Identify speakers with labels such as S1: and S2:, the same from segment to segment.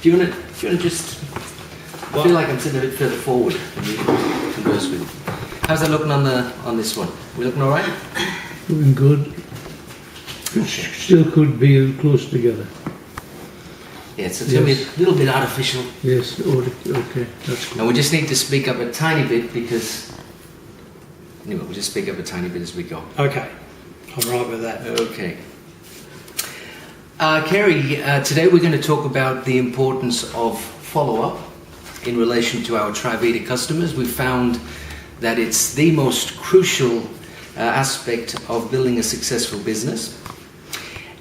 S1: Do you want to just... I feel like I'm sitting a bit further forward and you can converse with you. How's that looking on this one? We looking all right?
S2: Looking good. Still could be close together.
S1: Yeah, so it's going to be a little bit artificial.
S2: Yes, okay, that's good.
S1: And we just need to speak up a tiny bit because... Anyway, we'll just speak up a tiny bit as we go.
S3: Okay, I'm right with that.
S1: Okay. Kerry, today we're going to talk about the importance of follow-up in relation to our Trivita customers. We found that it's the most crucial aspect of building a successful business.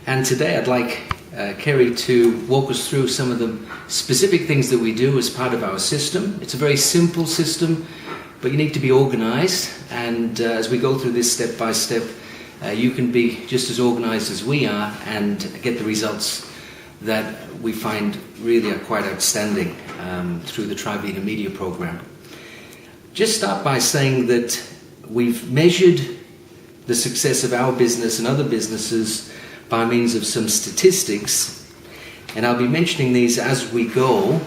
S1: And today I'd like Kerry to walk us through some of the specific things that we do as part of our system. It's a very simple system, but you need to be organized. And as we go through this step by step, you can be just as organized as we are and get the results that we find really are quite outstanding through the Trivita Media program. Just start by saying that we've measured the success of our business and other businesses by means of some statistics, and I'll be mentioning these as we go.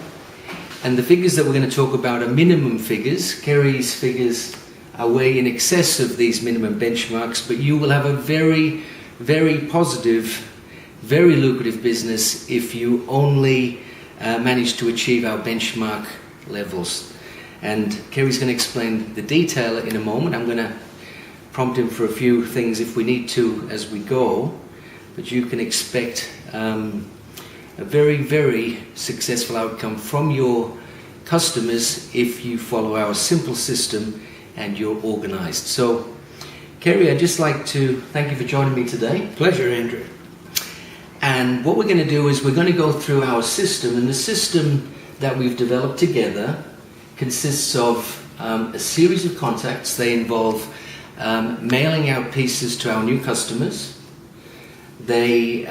S1: And the figures that we're going to talk about are minimum figures. Kerry's figures are way in excess of these minimum benchmarks, but you will have a very, very positive, very lucrative business if you only manage to achieve our benchmark levels. And Kerry's going to explain the detail in a moment. I'm going to prompt him for a few things if we need to as we go, but you can expect a very, very successful outcome from your customers if you follow our simple system and you're organized. So, Kerry, I'd just like to thank you for joining me today.
S3: Pleasure, Andrew.
S1: And what we're going to do is we're going to go through our system, and the system that we've developed together consists of a series of contacts. They involve mailing out pieces to our new customers. They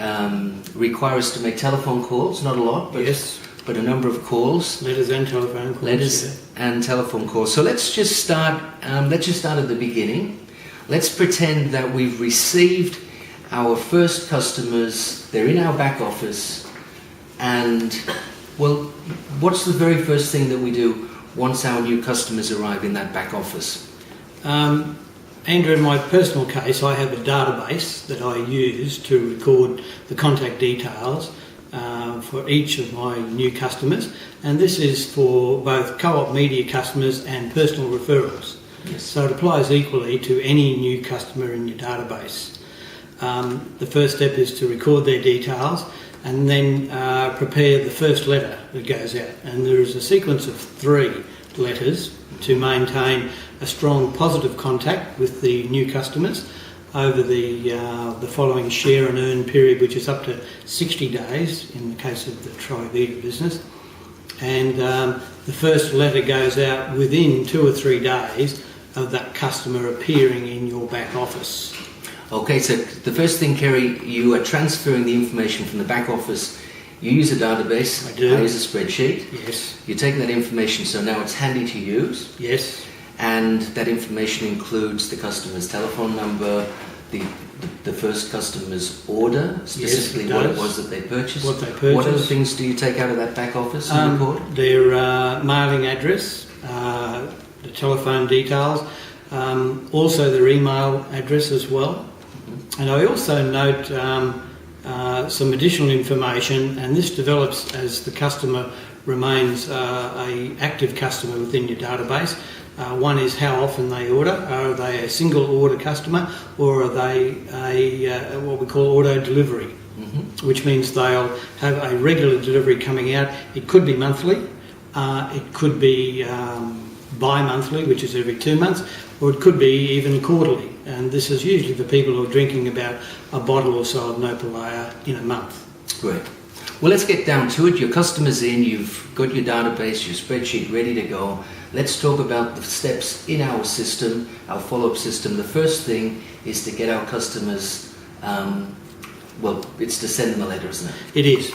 S1: require us to make telephone calls, not a lot, but,
S3: yes,
S1: but a number of calls.
S3: Letters and telephone calls.
S1: Letters and telephone calls. So let's just start at the beginning. Let's pretend that we've received our first customers. They're in our back office, and well, what's the very first thing that we do once our new customers arrive in that back office?
S3: Andrew, in my personal case, I have a database that I use to record the contact details for each of my new customers, and this is for both Co-op Media customers and personal referrals.
S1: Yes.
S3: So it applies equally to any new customer in your database. The first step is to record their details and then prepare the first letter that goes out. And there is a sequence of 3 letters to maintain a strong positive contact with the new customers over the following share and earn period, which is up to 60 days in the case of the Trivita business. And the first letter goes out within 2 or 3 days of that customer appearing in your back office.
S1: Okay, so the first thing, Kerry, you are transferring the information from the back office. You use a database.
S3: I do.
S1: I use a spreadsheet.
S3: Yes.
S1: You take that information, so now it's handy to use.
S3: Yes.
S1: And that information includes the customer's telephone number, the first customer's order, specifically
S3: yes,
S1: what it was that they purchased.
S3: What they purchased.
S1: What other things do you take out of that back office and record?
S3: Their mailing address, the telephone details, also their email address as well. And I also note some additional information, and this develops as the customer remains an active customer within your database. One is how often they order. Are they a single order customer, or are they what we call auto delivery, which means they'll have a regular delivery coming out. It could be monthly, it could be bi-monthly, which is every 2 months, or it could be even quarterly. And this is usually for people who are drinking about a bottle or so of Nopalaya in a month.
S1: Great. Well, let's get down to it. Your customer's in, you've got your database, your spreadsheet ready to go. Let's talk about the steps in our system, our follow-up system. The first thing is to get our customers, well, it's to send them a letter, isn't it?
S3: It is.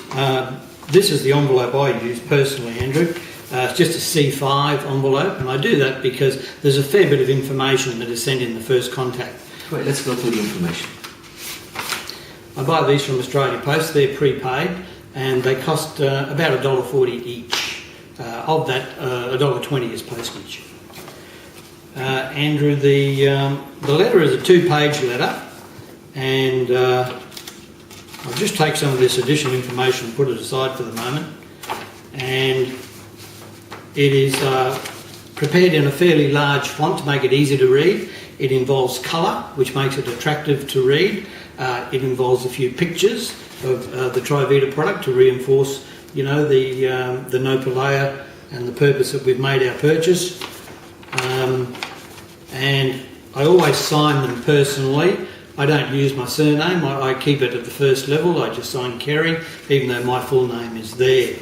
S3: This is the envelope I use personally, Andrew. It's just a C5 envelope, and I do that because there's a fair bit of information that is sent in the first contact.
S1: Great, let's go through the information.
S3: I buy these from Australia Post. They're prepaid, and they cost about $1.40 each. Of that, $1.20 is postage. Andrew, the letter is a 2-page letter, and I'll just take some of this additional information and put it aside for the moment. And it is prepared in a fairly large font to make it easy to read. It involves colour, which makes it attractive to read. It involves a few pictures of the Trivita product to reinforce, the Nopalea and the purpose that we've made our purchase. And I always sign them personally. I don't use my surname. I keep it at the first level. I just sign Kerry, even though my full name is there.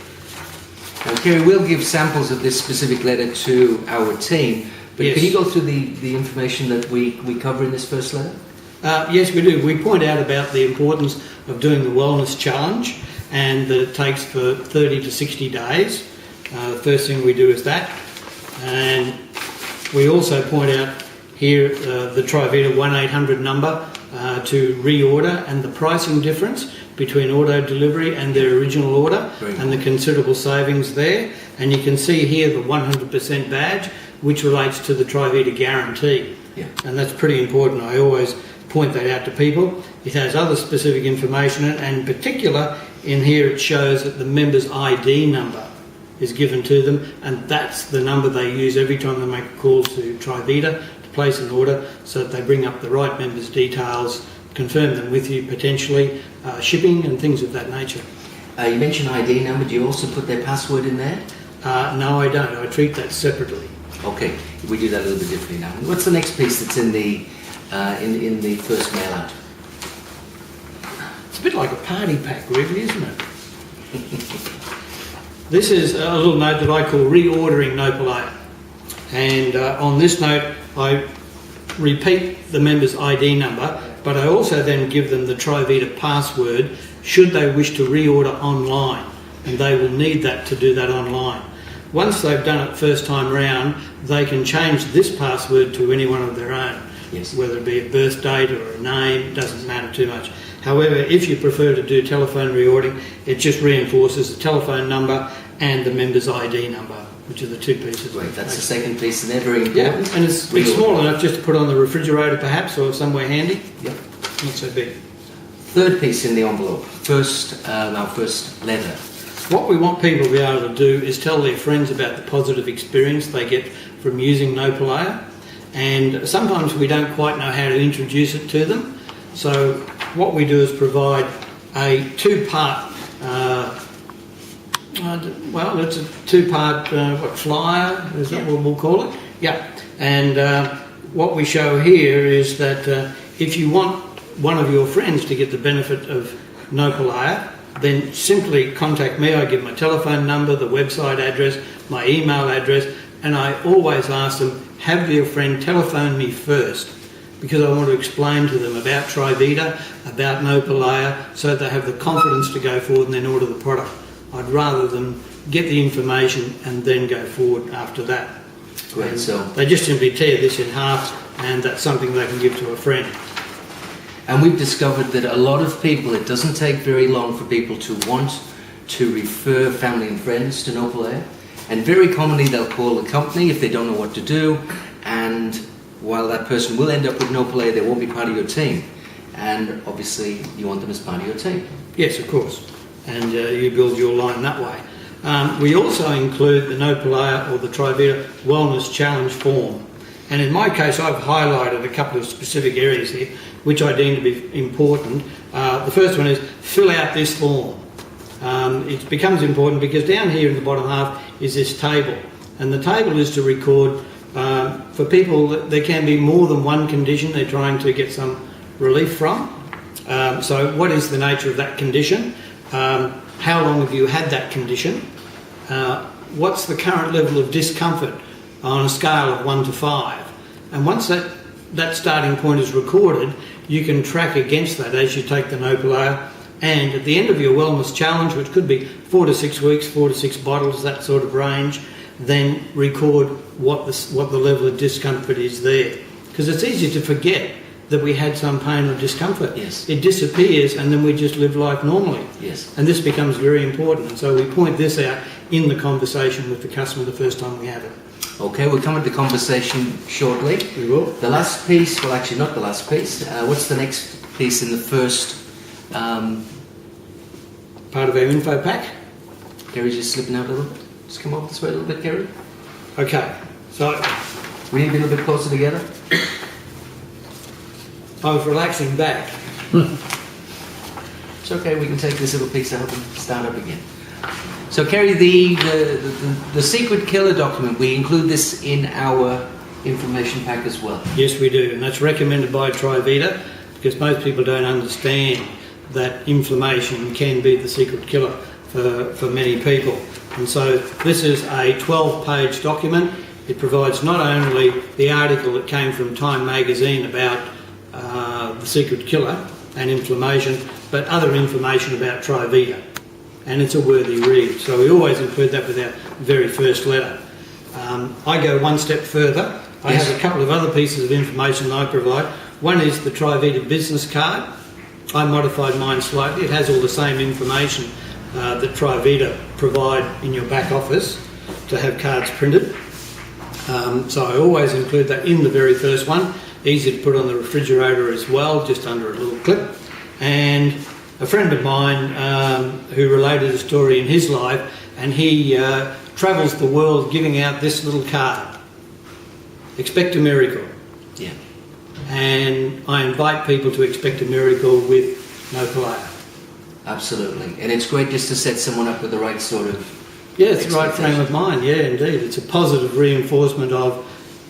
S1: Now, Kerry, we'll give samples of this specific letter to our team, but
S3: Yes.
S1: can you go through the information that we cover in this first letter?
S3: Yes, we do. We point out about the importance of doing the wellness challenge, and that it takes for 30 to 60 days. The first thing we do is that. And we also point out here the Trivita 1-800 number to reorder, and the pricing difference between auto delivery and their original order, and the considerable savings there. And you can see here the 100% badge, which relates to the Trivita guarantee.
S1: Yeah.
S3: And that's pretty important. I always point that out to people. It has other specific information in it, and in particular in here it shows that the member's ID number is given to them, and that's the number they use every time they make a call to Trivita to place an order, so that they bring up the right member's details, confirm them with you potentially, shipping and things of that nature.
S1: You mentioned ID number. Do you also put their password in there?
S3: No, I don't. I treat that separately.
S1: Okay, we do that a little bit differently now. What's the next piece that's in the first mail out?
S3: It's a bit like a party pack, really, isn't it? This is a little note that I call reordering Nopalea. And on this note, I repeat the member's ID number, but I also then give them the Trivita password should they wish to reorder online, and they will need that to do that online. Once they've done it first time round, they can change this password to any one of their own.
S1: Yes.
S3: Whether it be a birth date or a name, it doesn't matter too much. However, if you prefer to do telephone reordering, it just reinforces the telephone number and the member's ID number, which are the two pieces.
S1: Great, that's the second piece, and they're very
S3: Yeah,
S1: important.
S3: and it's small enough just to put on the refrigerator perhaps, or somewhere handy.
S1: Yep.
S3: Not so big.
S1: Third piece in the envelope, our first letter.
S3: What we want people to be able to do is tell their friends about the positive experience they get from using Nopalea, and sometimes we don't quite know how to introduce it to them. So what we do is provide a two-part, it's a two-part flyer, is that what we'll call it? Yeah. And what we show here is that if you want one of your friends to get the benefit of Nopalea, then simply contact me. I give my telephone number, the website address, my email address, and I always ask them, have your friend telephone me first, because I want to explain to them about Trivita, about Nopalea, so they have the confidence to go forward and then order the product. I'd rather them get the information and then go forward after that.
S1: Great, so...
S3: They just simply tear this in half, and that's something they can give to a friend.
S1: And we've discovered that a lot of people, it doesn't take very long for people to want to refer family and friends to Nopalea. And very commonly they'll call the company if they don't know what to do. And while that person will end up with Nopalea, they won't be part of your team. And obviously you want them as part of your team.
S3: Yes, of course. And you build your line that way. We also include the Nopalea or the Trivita Wellness Challenge form. And in my case, I've highlighted a couple of specific areas here which I deem to be important. The first one is fill out this form. It becomes important because down here in the bottom half is this table. And the table is to record, for people, there can be more than one condition they're trying to get some relief from. So what is the nature of that condition? How long have you had that condition? What's the current level of discomfort on a scale of 1 to 5? And once that starting point is recorded, you can track against that as you take the Nopalea, and at the end of your wellness challenge, which could be 4 to 6 weeks, 4 to 6 bottles, that sort of range, then record what the level of discomfort is there. Because it's easy to forget that we had some pain or discomfort.
S1: Yes.
S3: It disappears and then we just live life normally.
S1: Yes.
S3: And this becomes very important. And so we point this out in the conversation with the customer the first time we have it.
S1: Okay, we'll come to the conversation shortly.
S3: We will.
S1: The last piece, well, actually not the last piece. What's the next piece in the first?
S3: Part of our info pack.
S1: Kerry's just slipping out a little bit. Just come up this way a little bit, Kerry.
S3: Okay, so
S1: We need to be a little bit closer together.
S3: I was relaxing back.
S1: It's okay, we can take this little piece out and start up again. So, Kerry, the secret killer document, we include this in our information pack as well.
S3: Yes, we do, and that's recommended by Trivita because most people don't understand that inflammation can be the secret killer for many people. And so this is a 12-page document. It provides not only the article that came from Time magazine about the secret killer and inflammation, but other information about Trivita. And it's a worthy read. So we always include that with our very first letter. I go one step further. I
S1: Yes.
S3: have a couple of other pieces of information I provide. One is the Trivita business card. I modified mine slightly. It has all the same information that Trivita provide in your back office to have cards printed. So I always include that in the very first one. Easy to put on the refrigerator as well, just under a little clip. And a friend of mine who related a story in his life, and he travels the world giving out this little card. Expect a miracle.
S1: Yeah.
S3: And I invite people to expect a miracle with Nopalaya.
S1: Absolutely. And it's great just to set someone up with the right sort of...
S3: Yeah, it's the right frame of mind. Yeah, indeed. It's a positive reinforcement of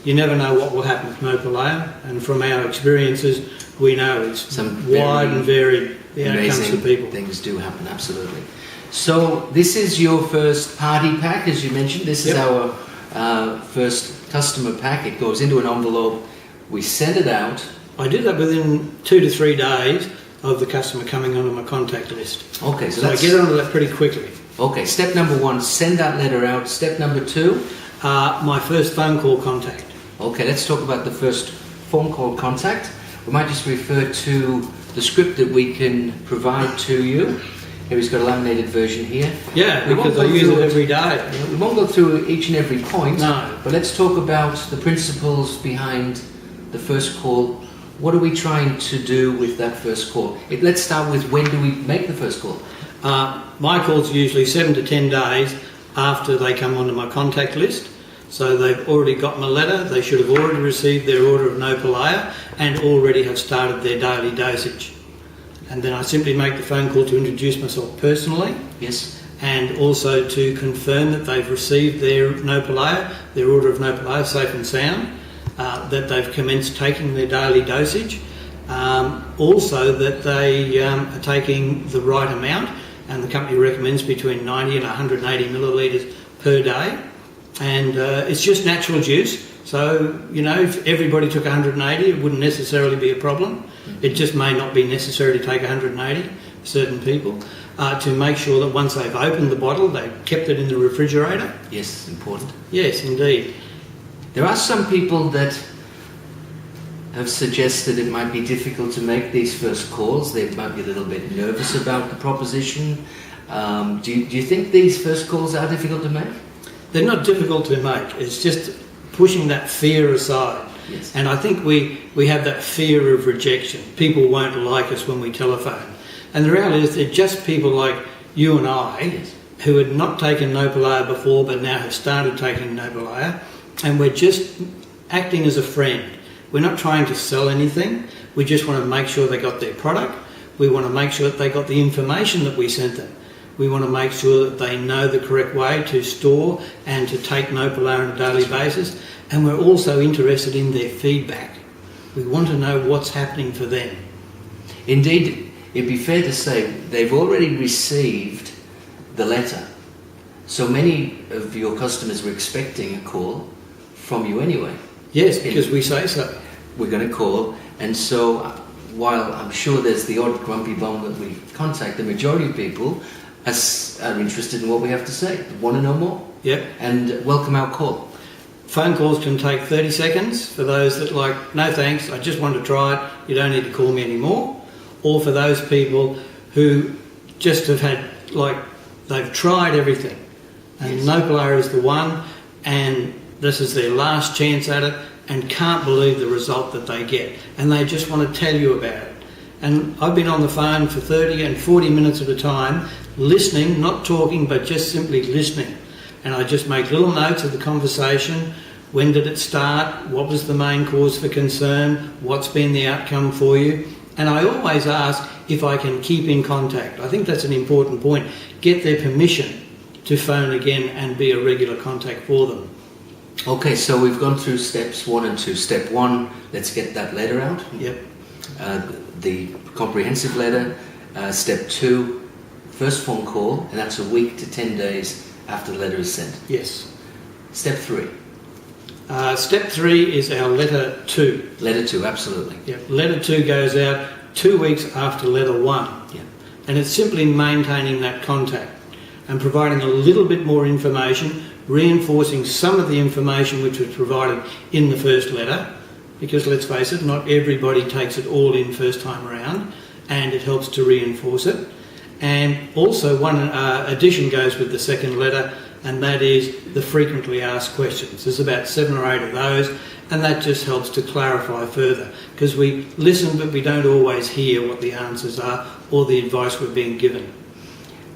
S3: you never know what will happen with Nopalaya. And from our experiences, we know it's
S1: Some
S3: wide and varied. The outcomes
S1: amazing
S3: for people.
S1: things do happen, absolutely. So this is your first party pack, as you mentioned. This is
S3: Yep.
S1: our first customer pack. It goes into an envelope. We send it out.
S3: I did that within 2 to 3 days of the customer coming onto my contact list.
S1: Okay, so
S3: So I
S1: that's...
S3: get onto that pretty quickly.
S1: Okay, step number 1, send that letter out. Step number 2,
S3: My first phone call contact.
S1: okay, let's talk about the first phone call contact. We might just refer to the script that we can provide to you. Here he's got a laminated version here.
S3: Yeah,
S1: We won't
S3: because I
S1: go
S3: use
S1: through
S3: it
S1: it.
S3: every day.
S1: We won't go through each and every point,
S3: No.
S1: but let's talk about the principles behind the first call. What are we trying to do with that first call? Let's start with, when do we make the first call?
S3: My calls are usually 7 to 10 days after they come onto my contact list. So they've already got my letter, they should have already received their order of Nopalaya and already have started their daily dosage. And then I simply make the phone call to introduce myself personally
S1: Yes?
S3: and also to confirm that they've received their Nopalaya, their order of Nopalaya, safe and sound, that they've commenced taking their daily dosage, also that they are taking the right amount, and the company recommends between 90 and 180 millilitres per day. And it's just natural juice, so you know, if everybody took 180 it wouldn't necessarily be a problem. It just may not be necessary to take 180 for certain people, to make sure that once they've opened the bottle they've kept it in the refrigerator.
S1: Yes, important.
S3: Yes, indeed.
S1: There are some people that have suggested it might be difficult to make these first calls. They might be a little bit nervous about the proposition. Do you think these first calls are difficult to make?
S3: They're not difficult to make, it's just pushing that fear aside.
S1: Yes.
S3: And I think we have that fear of rejection. People won't like us when we telephone. And the reality is they're just people like you and I,
S1: Yes.
S3: who had not taken Nopalaya before but now have started taking Nopalaya, and we're just acting as a friend. We're not trying to sell anything, we just want to make sure they got their product, we want to make sure that they got the information that we sent them. We want to make sure that they know the correct way to store and to take Nopalaya on a daily basis, and we're also interested in their feedback. We want to know what's happening for them.
S1: Indeed, it'd be fair to say they've already received the letter. So many of your customers were expecting a call from you anyway.
S3: Yes, because we say so.
S1: We're going to call, and so while I'm sure there's the odd grumpy bum that we contact, the majority of people are interested in what we have to say, want to know more,
S3: Yep.
S1: and welcome our call.
S3: phone calls can take 30 seconds for those that like, no thanks, I just want to try it, you don't need to call me anymore. Or for those people who just have had, like, they've tried everything and Nopalair is the one and this is their last chance at it and can't believe the result that they get and they just want to tell you about it. And I've been on the phone for 30 and 40 minutes at a time, listening, not talking, but just simply listening. And I just make little notes of the conversation. When did it start? What was the main cause for concern? What's been the outcome for you? And I always ask if I can keep in contact. I think that's an important point. Get their permission to phone again and be a regular contact for them.
S1: Okay, so we've gone through steps 1 and 2. Step 1, let's get that letter out.
S3: Yep.
S1: The comprehensive letter. Step 2, first phone call, and that's a week to 10 days after the letter is sent.
S3: Yes.
S1: Step 3.
S3: Step 3 is our letter 2.
S1: Letter 2, absolutely.
S3: Yep. Letter 2 goes out 2 weeks after letter 1.
S1: Yeah.
S3: And it's simply maintaining that contact and providing a little bit more information, reinforcing some of the information which was provided in the first letter, because let's face it, not everybody takes it all in first time around, and it helps to reinforce it. And also one addition goes with the second letter, and that is the frequently asked questions. There's about 7 or 8 of those, and that just helps to clarify further, because we listen but we don't always hear what the answers are or the advice we're being given.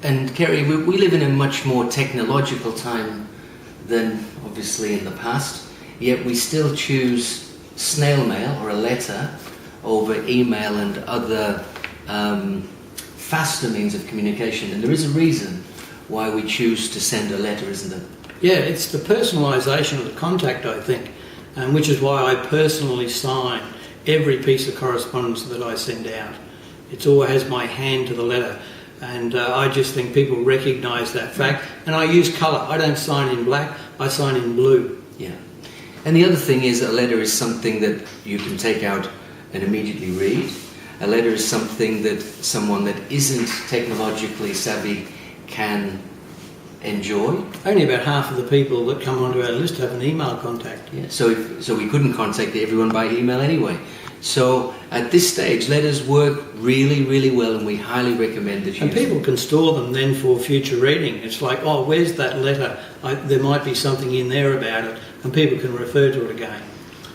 S1: And Kerry, we live in a much more technological time than obviously in the past, yet we still choose snail mail or a letter over email and other faster means of communication. And there is a reason why we choose to send a letter, isn't there?
S3: Yeah, it's the personalisation of the contact, I think, which is why I personally sign every piece of correspondence that I send out. It always has my hand to the letter, and I just think people recognise that fact. And I use colour. I don't sign in black, I sign in blue.
S1: Yeah. And the other thing is, a letter is something that you can take out and immediately read. A letter is something that someone that isn't technologically savvy can enjoy.
S3: Only about half of the people that come onto our list have an email contact.
S1: Yeah. So we couldn't contact everyone by email anyway. So at this stage, letters work really, really well, and we highly recommend that you
S3: And
S1: use
S3: people
S1: them.
S3: can store them then for future reading. It's like, oh, where's that letter? There might be something in there about it, and people can refer to it again.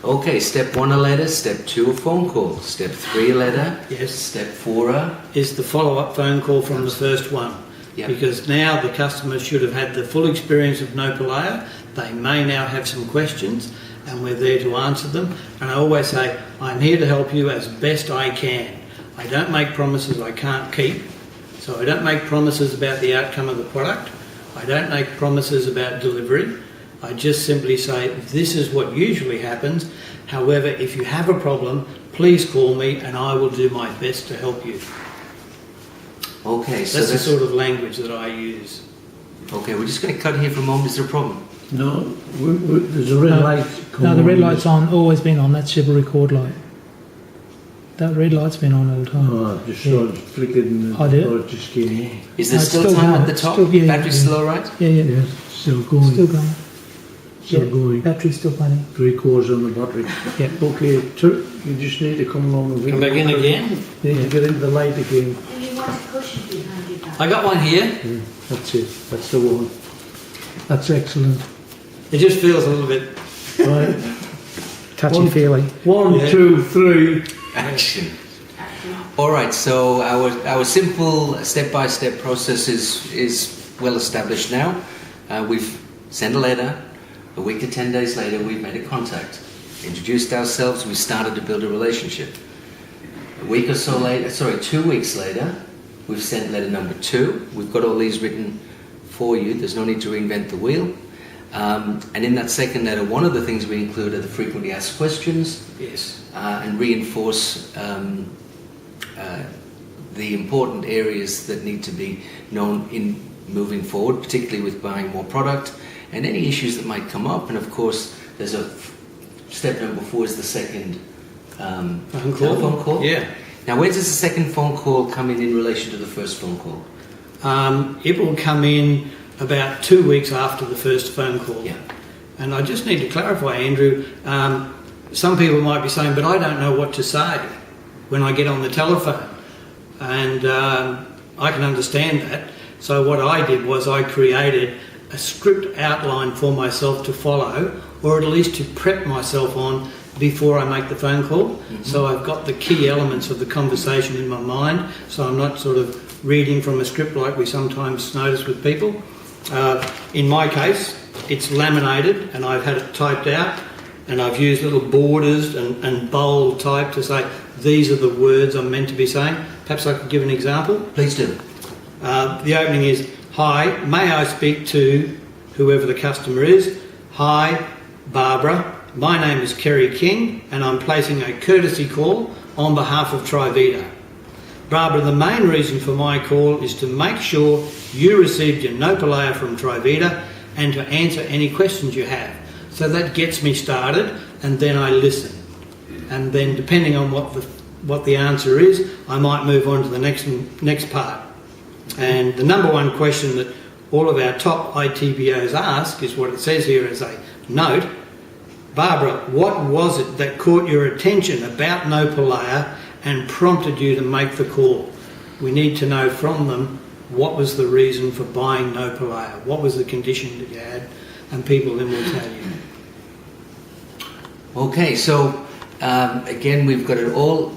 S1: Okay, step 1 a letter, step 2 a phone call, step 3 a letter,
S3: Yes.
S1: step 4
S3: Is the follow-up phone call from the first one.
S1: Yep.
S3: Because now the customer should have had the full experience of Nopalair. They may now have some questions, and we're there to answer them. And I always say, I'm here to help you as best I can. I don't make promises I can't keep. So I don't make promises about the outcome of the product. I don't make promises about delivery. I just simply say, this is what usually happens. However, if you have a problem, please call me and I will do my best to help you.
S1: Okay, so
S3: That's the sort of language that I use.
S1: Okay, we're just going to cut here for a moment. Is there a problem?
S2: No, there's a red light.
S4: No, the red light's on, always been on. That should record light. That red light's been on all the time.
S2: Oh, I just saw it flickered
S4: I did.
S2: or it just came on.
S1: Is there
S4: No, it's
S1: still
S4: still
S1: time
S4: going.
S1: at the top?
S4: Still- yeah,
S1: Battery's
S4: yeah.
S1: still all right?
S4: Yeah, yeah.
S2: Yes, still going.
S4: Still going.
S2: Still
S4: Yeah,
S2: going.
S4: Battery's still plenty.
S2: 3/4 on the battery.
S4: Yeah.
S2: Okay, you just need to come along and
S3: Come back in again.
S2: Need to get into the light again.
S5: Do you want a cushion behind your back?
S3: I got one here.
S2: Yeah, that's it. That's the one.
S4: That's excellent.
S3: It just feels a little bit.
S2: Right.
S4: Touchy-feely.
S2: One,
S3: Yeah.
S2: 2, 3.
S1: Action. All right, so our simple step-by-step process is well established now. We've sent a letter. A week to 10 days later, we've made a contact, introduced ourselves, we started to build a relationship. A week or so later, 2 weeks later, we've sent letter number 2. We've got all these written for you. There's no need to reinvent the wheel. And in that second letter, one of the things we include are the frequently asked questions.
S3: Yes.
S1: And reinforce the important areas that need to be known in moving forward, particularly with buying more product and any issues that might come up. And of course, there's a step number 4 is the second telephone call.
S3: Yeah.
S1: Now, where does the second phone call come in relation to the first phone call?
S3: It will come in about 2 weeks after the first phone call.
S1: Yeah.
S3: And I just need to clarify, Andrew, some people might be saying, but I don't know what to say when I get on the telephone. And I can understand that. So what I did was I created a script outline for myself to follow, or at least to prep myself on before I make the phone call. Mm-hmm. So I've got the key elements of the conversation in my mind, so I'm not sort of reading from a script like we sometimes notice with people. In my case, it's laminated and I've had it typed out, and I've used little borders and bold type to say these are the words I'm meant to be saying. Perhaps I could give an example.
S1: Please do.
S3: The opening is, "Hi, may I speak to whoever the customer is? Hi, Barbara. My name is Kerry King and I'm placing a courtesy call on behalf of Trivita. Barbara, the main reason for my call is to make sure you received your Nopalea from Trivita and to answer any questions you have." So that gets me started, and then I listen. And then depending on what the answer is, I might move on to the next part. And the number one question that all of our top ITBOs ask is what it says here as a note. "Barbara, what was it that caught your attention about Nopalea and prompted you to make the call?" We need to know from them what was the reason for buying Nopalea, what was the condition that you had, and people then will tell you.
S1: Okay, so again, we've got it all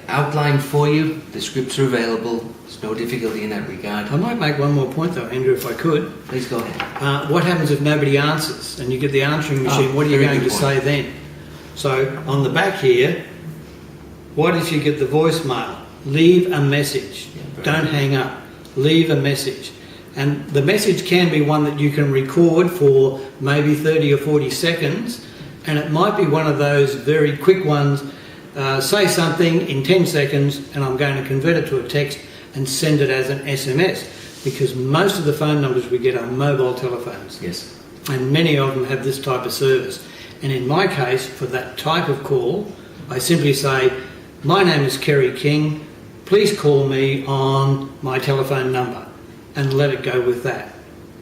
S1: outlined for you. The scripts are available. There's no difficulty in that regard.
S3: I might make one more point though, Andrew, if I could.
S1: Please go ahead.
S3: What happens if nobody answers and you get the answering machine? What are you
S1: very
S3: going to
S1: good
S3: say then? So on the back here, what if you get the voicemail? Leave a message. Don't hang up. Leave a message. And the message can be one that you can record for maybe 30 or 40 seconds, and it might be one of those very quick ones. Say something in 10 seconds and I'm going to convert it to a text and send it as an SMS, because most of the phone numbers we get are mobile telephones.
S1: Yes.
S3: And many of them have this type of service. And in my case, for that type of call, I simply say, "My name is Kerry King, please call me on my telephone number," and let it go with that.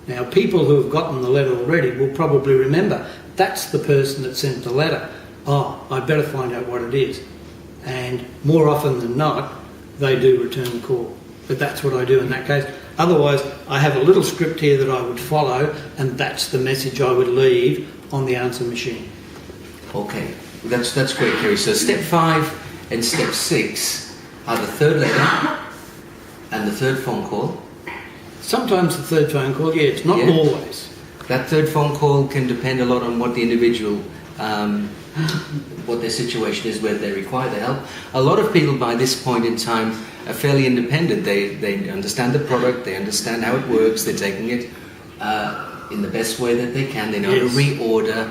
S3: Now, people who have gotten the letter already will probably remember that's the person that sent the letter. Oh, I better find out what it is. And more often than not, they do return the call. But that's what I do in that case. Otherwise, I have a little script here that I would follow, and that's the message I would leave on the answer machine.
S1: Okay, that's great, Kerry. So step 5 and step 6 are the third letter and the third phone call.
S3: Sometimes the third phone call, yes, not
S1: Yeah.
S3: always.
S1: That third phone call can depend a lot on what the individual, what their situation is, whether they require the help. A lot of people by this point in time are fairly independent. They understand the product, they understand how it works, they're taking it in the best way that they can. They know how to reorder,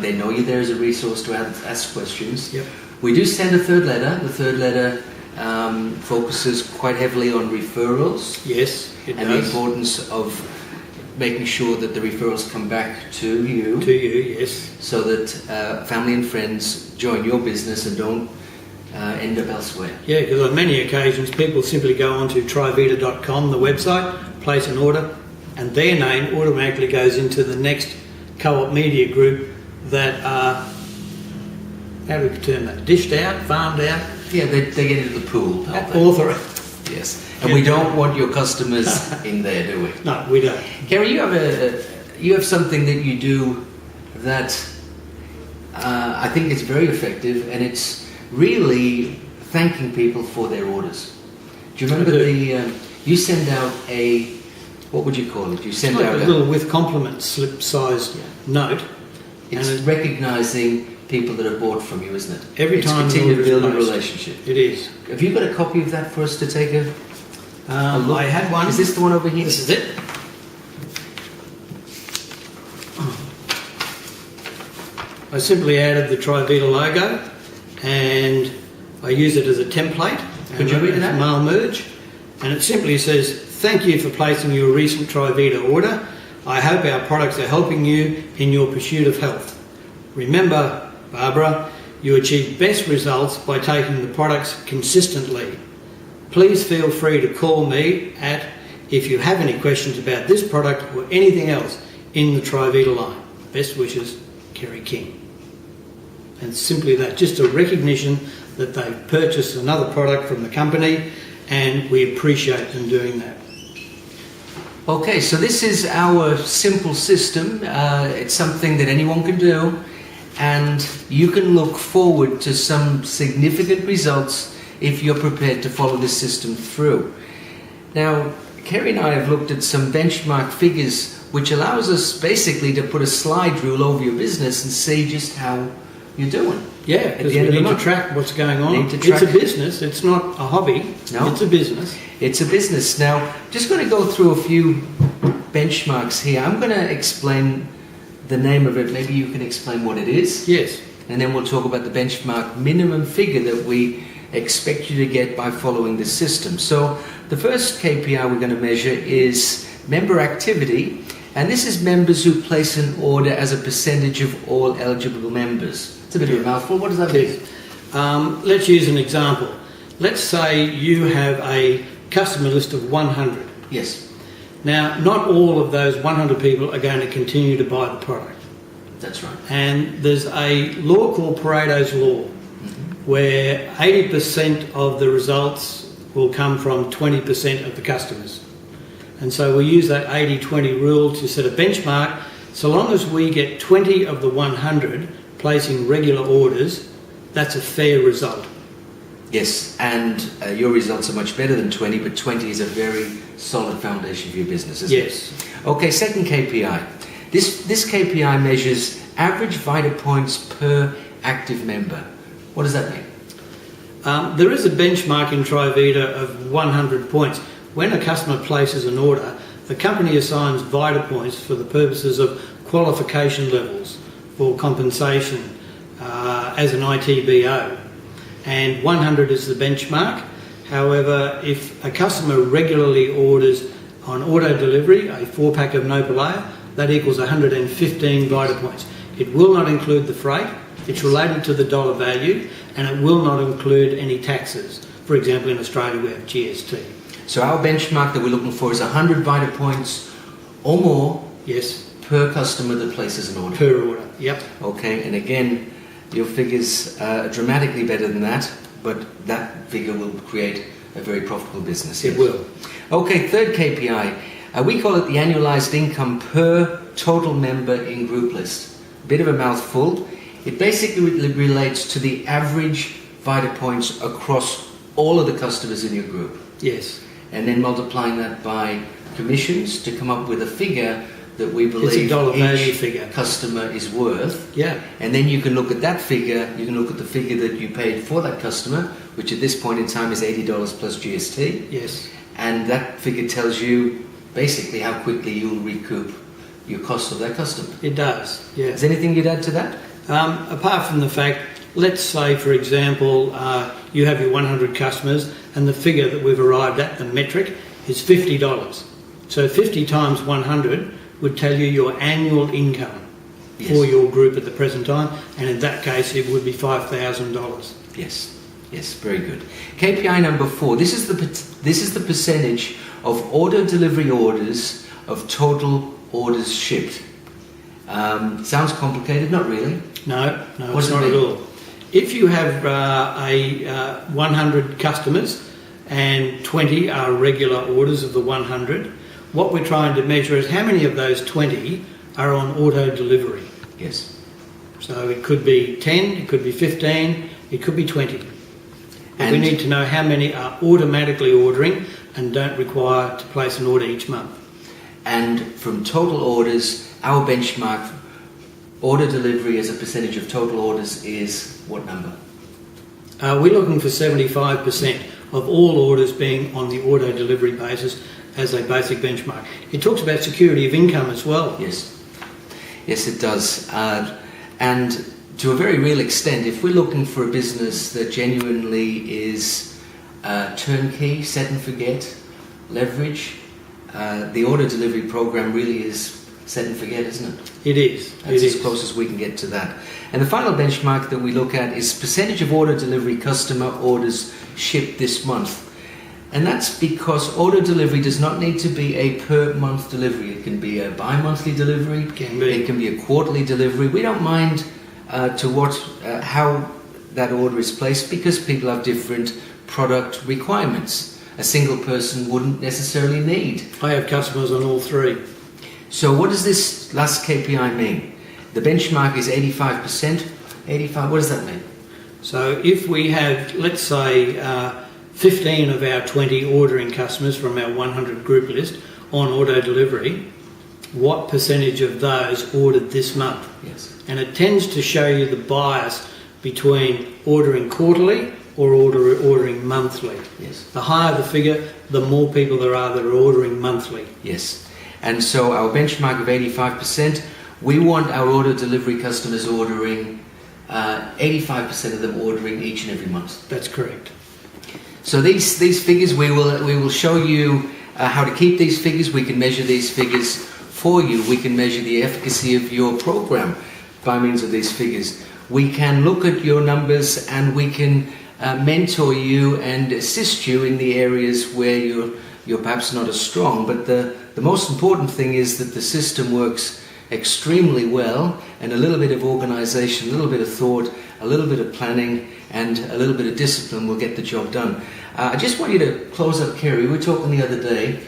S1: they know you there as a resource to ask questions.
S3: Yep.
S1: We do send a third letter. The third letter focuses quite heavily on referrals.
S3: Yes, it
S1: And the
S3: does.
S1: importance of making sure that the referrals come back to you,
S3: To you, yes.
S1: so that family and friends join your business and don't end up elsewhere.
S3: Yeah, because on many occasions people simply go onto trivita.com, the website, place an order, and their name automatically goes into the next co-op media group that are, how do we term that, dished out, farmed out,
S1: Yeah, they get into the pool. don't they?
S3: authorised.
S1: Yes, and we don't want your customers in there, do we?
S3: No, we don't.
S1: Kerry, you have something that you do that I think is very effective, and it's really thanking people for their orders. Do you remember you send out a, what would you call it? You
S3: It's
S1: send
S3: like
S1: out
S3: a little with compliments slip-sized note.
S1: It's
S3: and
S1: recognising people that have bought from you, isn't it?
S3: Every
S1: it's
S3: time an
S1: continue to
S3: order is
S1: build a
S3: placed.
S1: relationship.
S3: It is.
S1: Have you got a copy of that for us to take a look?
S3: I had one.
S1: Is this the one over here?
S3: This is it. I simply added the Trivita logo and I use it as a template.
S1: Could you read it out?
S3: Mail merge. And it simply says, "Thank you for placing your recent Trivita order. I hope our products are helping you in your pursuit of health. Remember, Barbara, you achieve best results by taking the products consistently. Please feel free to call me if you have any questions about this product or anything else in the Trivita line. Best wishes, Kerry King. And simply that, just a recognition that they've purchased another product from the company, and we appreciate them doing that.
S1: Okay, so this is our simple system. It's something that anyone can do, and you can look forward to some significant results if you're prepared to follow this system through. Now, Kerry and I have looked at some benchmark figures which allows us basically to put a slide rule over your business and see just how you're doing.
S3: Yeah, because we need to track what's going on.
S1: Need to track.
S3: It's a business, it's not a hobby.
S1: No.
S3: It's a business.
S1: It's a business. Now, just going to go through a few benchmarks here. I'm going to explain the name of it. Maybe you can explain what it is.
S3: Yes.
S1: And then we'll talk about the benchmark minimum figure that we expect you to get by following this system. So the first KPI we're going to measure is member activity. And this is members who place an order as a percentage of all eligible members. It's a bit of a mouthful. What does that mean?
S3: Let's use an example. Let's say you have a customer list of 100.
S1: Yes,
S3: Now, not all of those 100 people are going to continue to buy the product.
S1: that's right.
S3: And there's a law called Pareto's Law, where 80% of the results will come from 20% of the customers. And so we use that 80-20 rule to set a benchmark. So long as we get 20 of the 100 placing regular orders, that's a fair result.
S1: Yes, and your results are much better than 20, but 20 is a very solid foundation for your business, isn't it?
S3: Yes.
S1: Okay, second KPI. This KPI measures average Vita points per active member. What does that mean?
S3: There is a benchmark in Trivita of 100 points. When a customer places an order, the company assigns Vita points for the purposes of qualification levels for compensation as an ITBO. And 100 is the benchmark. However, if a customer regularly orders on auto delivery a 4-pack of Nopalea, that equals 115 Vita points. It will not include the freight, it's related to the dollar value, and it will not include any taxes. For example, in Australia we have GST.
S1: So our benchmark that we're looking for is 100 Vita points or more
S3: Yes,
S1: per customer that places an order.
S3: per order. Yep.
S1: Okay, and again, your figures are dramatically better than that, but that figure will create a very profitable business.
S3: It will.
S1: Okay, third KPI. We call it the annualized income per total member in group list. Bit of a mouthful. It basically relates to the average Vita points across all of the customers in your group.
S3: Yes.
S1: And then multiplying that by commissions to come up with a figure that we believe
S3: It's a dollar value
S1: each
S3: figure.
S1: customer is worth.
S3: Yeah.
S1: And then you can look at that figure, you can look at the figure that you paid for that customer, which at this point in time is $80 plus GST.
S3: Yes.
S1: And that figure tells you basically how quickly you'll recoup your cost of that customer.
S3: It does. Yeah.
S1: Is there anything you'd add to that?
S3: Apart from the fact, let's say, for example, you have your 100 customers and the figure that we've arrived at, the metric, is $50. So 50 times 100 would tell you your annual income for your group at the present time, and in that case it would be $5,000.
S1: Yes, yes, very good. KPI number 4. This is the percentage of auto delivery orders of total orders shipped. Sounds complicated, not really.
S3: No,
S1: What
S3: it's
S1: does it
S3: not at
S1: mean?
S3: all. If you have 100 customers and 20 are regular orders of the 100, what we're trying to measure is how many of those 20 are on auto delivery.
S1: Yes.
S3: So it could be 10, it could be 15, it could be 20. But we
S1: And-
S3: need to know how many are automatically ordering and don't require to place an order each month.
S1: And from total orders, our benchmark order delivery as a percentage of total orders is what number?
S3: We're looking for 75% of all orders being on the auto delivery basis as a basic benchmark. It talks about security of income as well.
S1: Yes. Yes, it does. And to a very real extent, if we're looking for a business that genuinely is turnkey, set and forget, leverage, the order delivery program really is set and forget, isn't it?
S3: It is.
S1: That's
S3: It
S1: as
S3: is.
S1: close as we can get to that. And the final benchmark that we look at is percentage of order delivery customer orders shipped this month. And that's because auto delivery does not need to be a per month delivery. It can be a bi-monthly delivery. It can be a quarterly delivery. We don't mind how that order is placed because people have different product requirements. A single person wouldn't necessarily need.
S3: I have customers on all three.
S1: So what does this last KPI mean? The benchmark is 85%. 85, what does that mean?
S3: So if we have, let's say, 15 of our 20 ordering customers from our 100 group list on auto delivery, what percentage of those ordered this month?
S1: Yes.
S3: And it tends to show you the bias between ordering quarterly or ordering monthly.
S1: Yes.
S3: The higher the figure, the more people there are that are ordering monthly.
S1: Yes. And so our benchmark of 85%, we want our auto delivery customers ordering 85% of them ordering each and every month.
S3: That's correct.
S1: So these figures, we will show you how to keep these figures. We can measure these figures for you. We can measure the efficacy of your program by means of these figures. We can look at your numbers and we can mentor you and assist you in the areas where you're perhaps not as strong. But the most important thing is that the system works extremely well, and a little bit of organisation, a little bit of thought, a little bit of planning and a little bit of discipline will get the job done. I just want you to close up Kerry. We were talking the other day.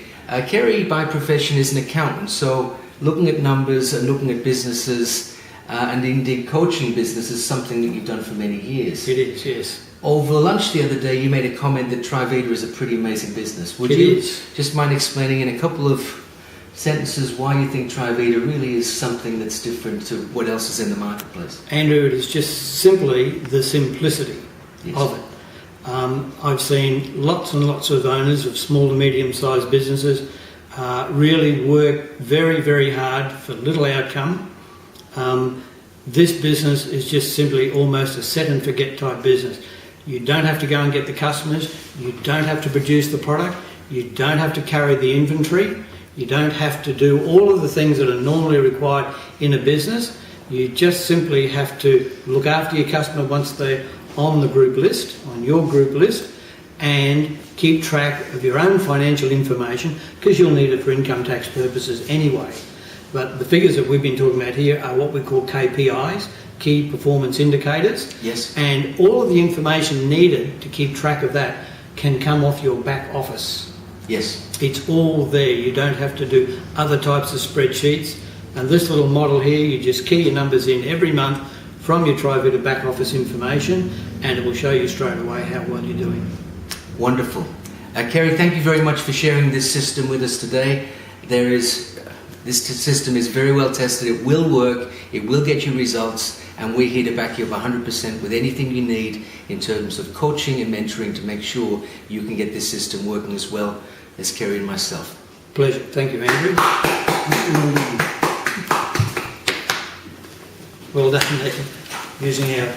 S1: Kerry by profession is an accountant, so looking at numbers and looking at businesses and indeed coaching business is something that you've done for many years.
S3: It is, yes.
S1: Over lunch the other day you made a comment that Triveda is a pretty amazing business. Would
S3: It
S1: you
S3: is.
S1: just mind explaining in a couple of sentences why you think Triveda really is something that's different to what else is in the marketplace?
S3: Andrew, it is just simply the simplicity
S1: Yes.
S3: of it. I've seen lots and lots of owners of small to medium-sized businesses really work very, very hard for little outcome. This business is just simply almost a set and forget type business. You don't have to go and get the customers, you don't have to produce the product, you don't have to carry the inventory, you don't have to do all of the things that are normally required in a business. You just simply have to look after your customer once they're on the group list, on your group list, and keep track of your own financial information because you'll need it for income tax purposes anyway. But the figures that we've been talking about here are what we call KPIs, key performance indicators.
S1: Yes.
S3: And all of the information needed to keep track of that can come off your back office.
S1: Yes.
S3: It's all there. You don't have to do other types of spreadsheets. And this little model here, you just key your numbers in every month from your Triveda back office information and it will show you straight away how well you're doing.
S1: Wonderful. Kerry, thank you very much for sharing this system with us today. This system is very well tested. It will work. It will get you results. And we're here to back you up 100% with anything you need in terms of coaching and mentoring to make sure you can get this system working as well as Kerry and myself.
S3: Pleasure. Thank you, Andrew. Well done, Nathan, using our